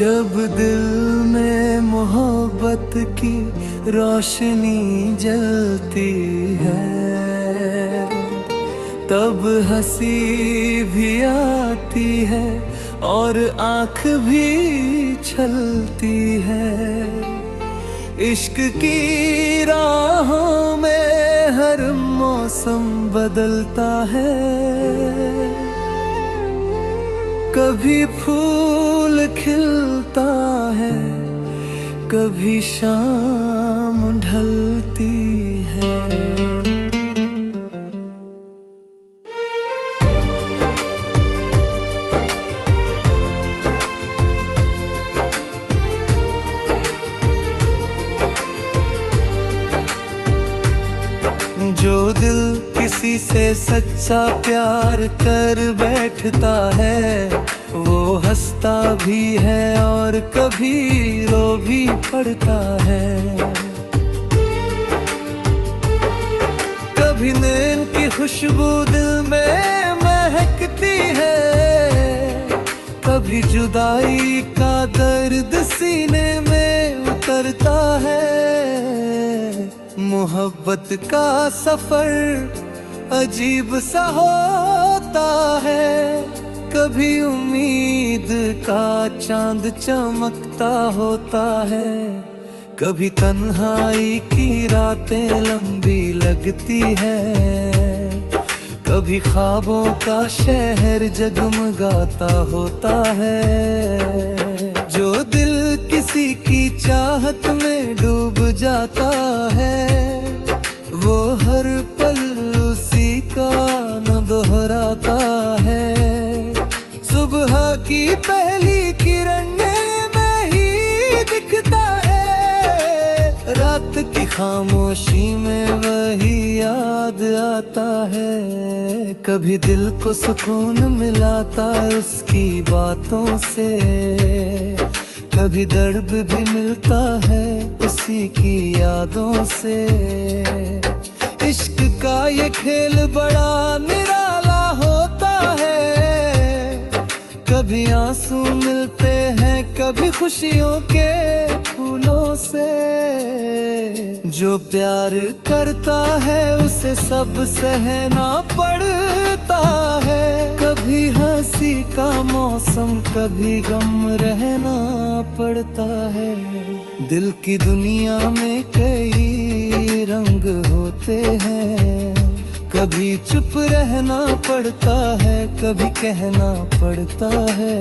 जब दिल में मोहब्बत की रोशनी जलती है, तब हंसी भी आती है और आँख भी छलती है। इश्क की राहों में हर मौसम बदलता है, कभी फूल खिलता है, कभी शाम ढलती है। जो दिल किसी से सच्चा प्यार कर बैठता है, वो हंसता भी है और कभी रो भी पड़ता है। कभी नींद की खुशबू दिल में महकती है, कभी जुदाई का दर्द सीने में उतरता है। मोहब्बत का सफर अजीब सा होता है, कभी उम्मीद का चांद चमकता होता है, कभी तन्हाई की रातें लंबी लगती है, कभी ख्वाबों का शहर जगमगाता होता है। जो दिल किसी की चाहत में डूब जाता है, वो हर पल उसी का न दोहराता है। सुबह की पहली किरण में ही दिखता है, रात की खामोशी में वही याद आता है। कभी दिल को सुकून मिलाता उसकी बातों से, कभी दर्द भी मिलता है उसी की यादों से। इश्क का ये खेल बड़ा निराला होता है, कभी आंसू मिलते हैं, कभी खुशियों के फूलों से। जो प्यार करता है उसे सब सहना पड़ता है, कभी हंसी का मौसम, कभी गम रहना पड़ता है। दिल की दुनिया में कई रंग होते हैं, कभी चुप रहना पड़ता है, कभी कहना पड़ता है।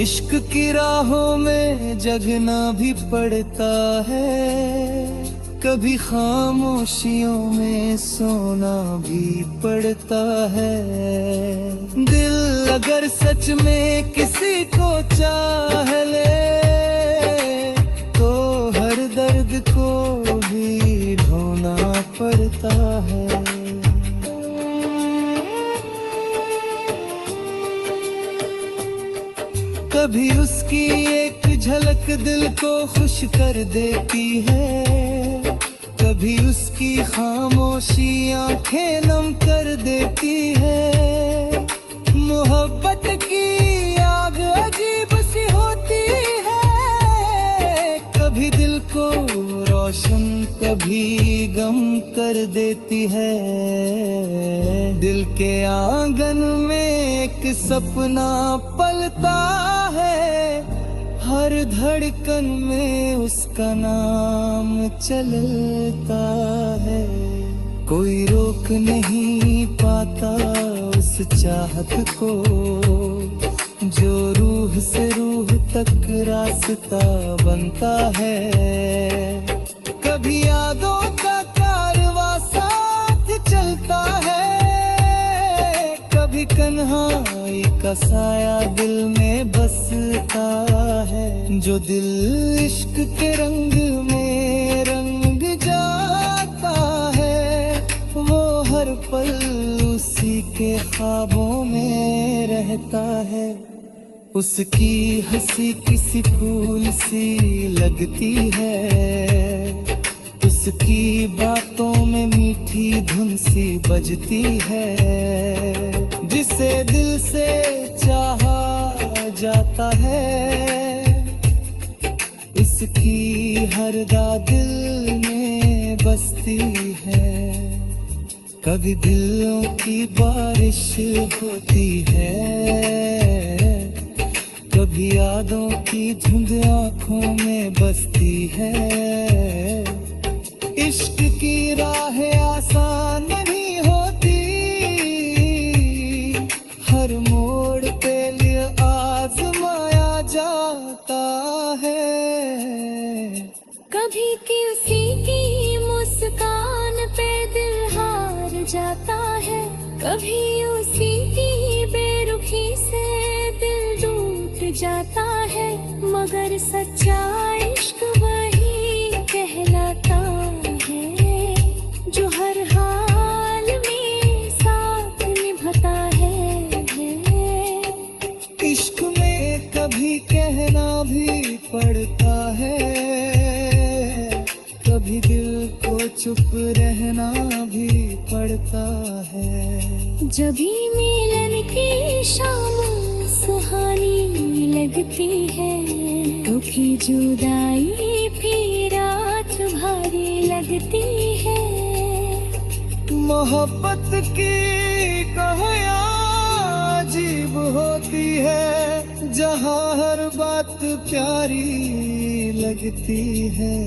इश्क की राहों में जगना भी पड़ता है, कभी खामोशियों में सोना भी पड़ता है। दिल अगर सच में किसी को चाह ले, तो हर दर्द को भी ढोना पड़ता है। कभी उसकी एक झलक दिल को खुश कर देती है, कभी उसकी खामोशी आंखें नम कर देती है। मोहब्बत की आग अजीब सी होती है, कभी दिल को रोशन कभी गम कर देती है। दिल के आंगन में एक सपना पलता है, हर धड़कन में उसका नाम चलता है। कोई रोक नहीं पाता उस चाहत को, जो रूह से रूह तक रास्ता बनता है। कभी यादों का कारवां साथ चलता है, कभी कन्हाई का साया दिल में बसता है। जो दिल इश्क के रंग में रंग जाता है, वो हर पल उसी के ख्वाबों में रहता है। उसकी हंसी किसी फूल सी लगती है। उसकी बातों में मीठी धुन सी बजती है। जिसे दिल से चाहा जाता है, इसकी हर दा दिल में बसती है। कभी दिलों की बारिश होती है, कभी यादों की धुंध आंखों में बसती है। इश्क की राह आसान नहीं होती, हर मोड़ पे लिए आजमाया जाता है। कभी किसी की मुस्कान पे दिल हार जाता है, कभी उसी की बेरुखी से दिल टूट जाता है। मगर सच्चा इश्क वही कहलाता है, जो हर हाल में साथ निभाता है। इश्क में कभी कहना भी पड़ता है, कभी दिल को चुप रहना भी पड़ता है। जब भी मिलन की शाम सुहानी लगती है, दुखी जुदाई भी रात भारी लगती है। मोहब्बत की कहानियाँ अजीब होती है, जहाँ हर बात प्यारी लगती है।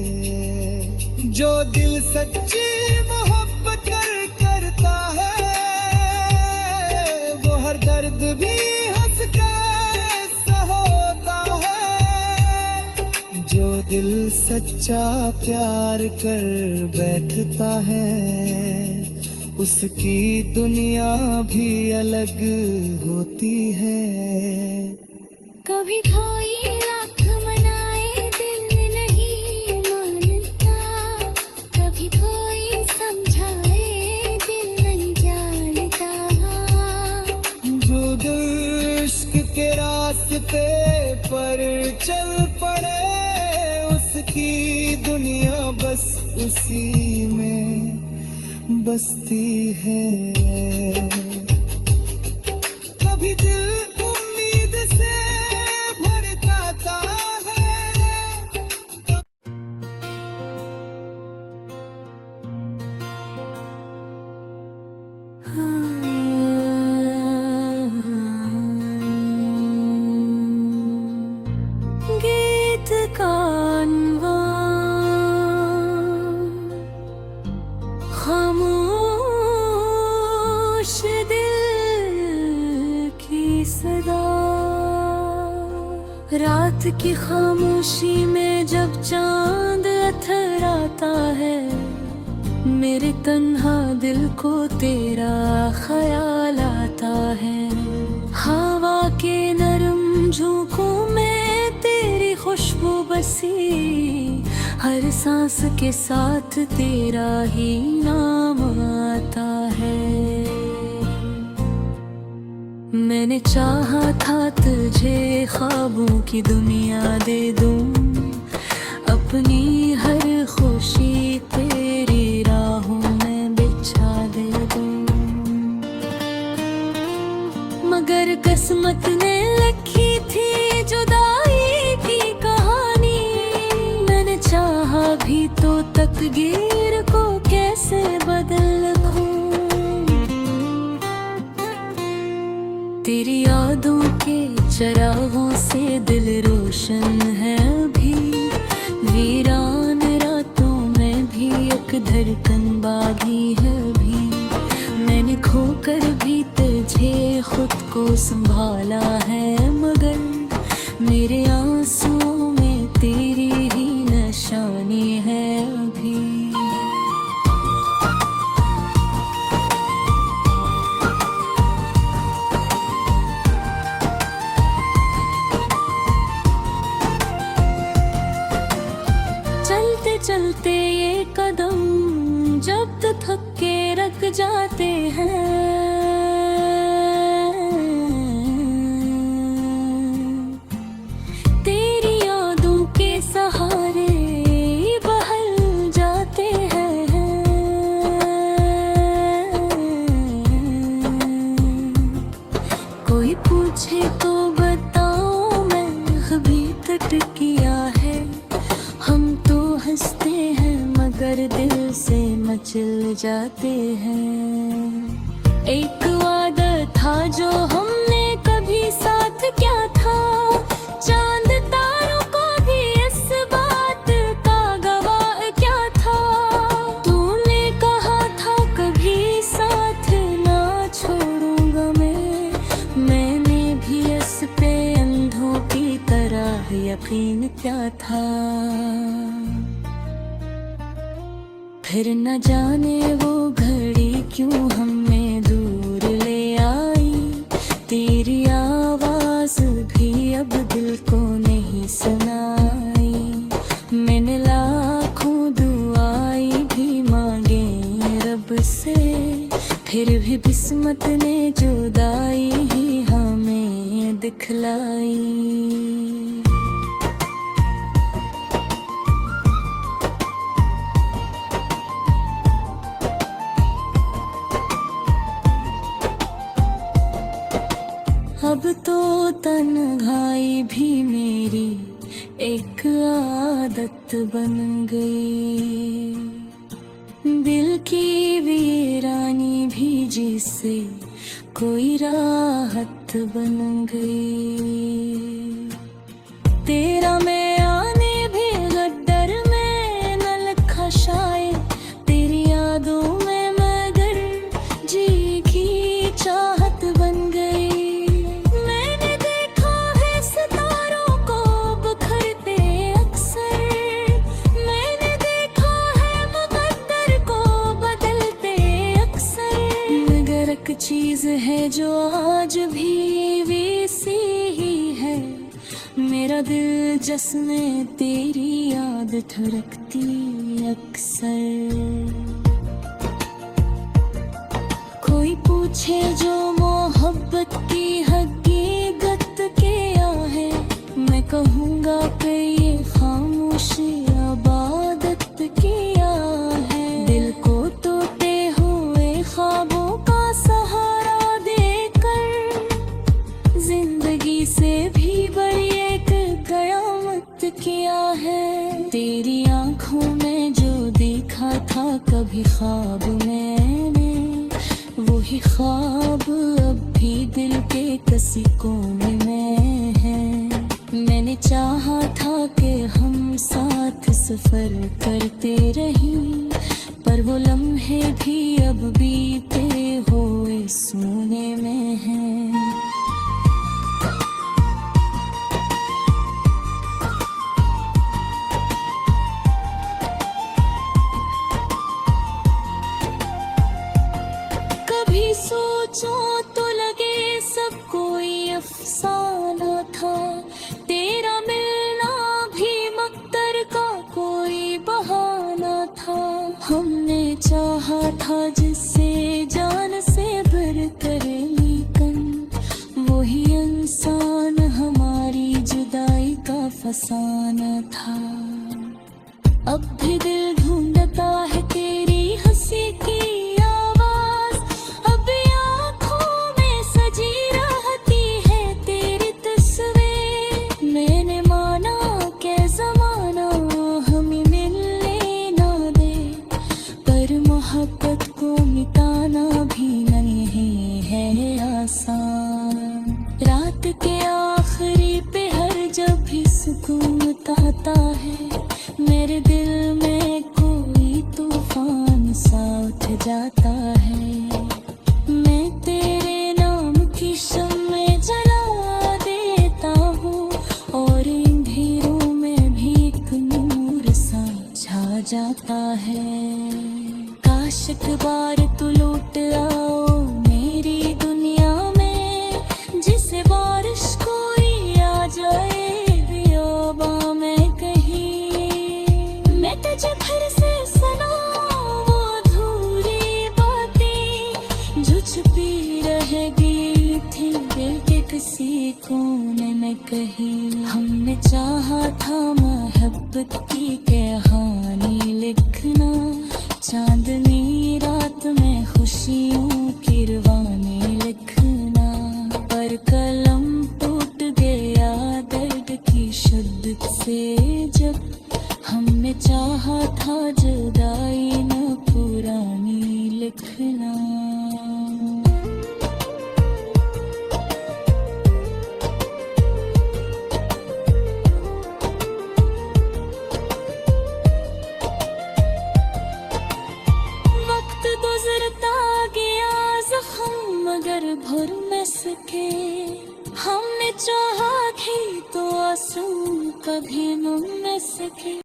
जो दिल सच्ची मोहब्बत करता है, वो हर दर्द भी हंस कर सहोता है। जो दिल सच्चा प्यार कर बैठता है, उसकी दुनिया भी अलग होती है। कभी कोई लाख मनाए दिल नहीं मानता, कभी कोई समझाए दिल नहीं जानता। जो दिल इश्क के रास्ते पर चल पड़े, उसकी दुनिया बस उसी में बसती है। कभी दिल उम्मीद से भर जाता है। गीत का खामोश दिल की सदा, रात की खामोशी में जब चांद अथराता है, मेरे तन्हा दिल को तेरा ख्याल आता है। हवा के नरम झोंकों में तेरी खुशबू बसी, हर सांस के साथ तेरा ही नाम आता है। मैंने चाहा था तुझे ख्वाबों की दुनिया दे दूं, अपनी हर खुशी तेरी राहों में बिछा दे दूं। मगर किस्मत ने लिखी थी जुदाई की कहानी, मैंने चाहा भी तो तकदीर को कैसे बदल दूं। तेरी यादों के चरागों से दिल रोशन है अभी, वीरान रातों में भी एक धड़कन बागी है अभी। मैंने खोकर भी तुझे खुद को संभाला है, मगर मेरे आंसुओं में तेरी ही निशानी है अभी। चलते चलते ये कदम जब तो थक के रख जाते हैं, तेरी यादों के सहारे मचल जाते हैं। एक वादा था जो हमने कभी साथ क्या था, चांद तारों को भी इस बात का गवाह क्या था। तूने कहा था कभी साथ ना छोड़ूंगा मैंने भी इस पे अंधों की तरह यकीन क्या था। फिर न जाने वो घड़ी क्यों हमें दूर ले आई, तेरी आवाज भी अब दिल को नहीं सुनाई। मैंने लाखों दुआएं भी मांगे रब से, फिर भी किस्मत ने जुदाई ही हमें दिखलाई। अब तो तन्हाई भी मेरी एक आदत बन गई, दिल की वीरानी भी जिसे कोई राहत बन गई। तेरा मैं आने भी गद्दर में न लिखा शायद, तेरी यादों में मगर जी की चाहत बन गई। चीज है जो आज भी वैसी ही है, मेरा दिल जिसमें तेरी याद धड़कती अक्सर। कोई पूछे जो मोहब्बत की हकीकत क्या है, मैं कहूँगा कि ये खामोशी इबादत किया है। दिल को टूटे हुए ख्वाबों सहारा देकर, जिंदगी से भी बड़ी एक कयामत किया है। तेरी आंखों में जो देखा था कभी ख्वाब मैंने, वही ख्वाब अब भी दिल के किसी कोने में है। मैंने चाहा था कि हम साथ सफर करते रहें, पर वो लम्हे भी अब बीते हुए सोने में हैं। कभी सोचो तो लगे सब कोई अफसाना था, तेरा मिलना भी मक्तर का कोई बहाना था। हमने चाहा था जिससे जान से बढ़कर, लेकिन वही इंसान हमारी जुदाई का फसाना था। अब भी दिल ढूंढता है तेरी हंसी की आवाज, अब आँखों में सजी रहती है तेरी तस्वीर। मैंने माना के जमाना हमें मिलने ना दे, पर मोहब्बत को मिटाना भी नहीं है आसान। रात के आखिरी पहर जब भी सुकून आता है, मेरे दिल में कोई तूफान सा उठ जाता है। मैं तेरे नाम की शम्में जला देता हूँ, और अंधेरों में भी एक नूर सा छा जाता है। काश एक बार तू लौट आओ मेरी दुनिया में, जिसे बारिश कोई आ जाए बियाबा में कहीं। मैं तुझे फिर से सुनाऊं वो अधूरी बातें जो छुपी रह गई थी दिल के किसी कोने में कहीं। हमने चाहा था मोहब्बत की कहानी लिखना, चांदनी रात में खुशियों की रवानी लिखना, पर कलम टूट गया दर्द की शिद्दत से जब हमने चाहा था जुदाई न पुरानी लिखना। वक्त गुजरता गया जख्म मगर भर न सके, हमने चाहा भी तो आंसू कभी न सके।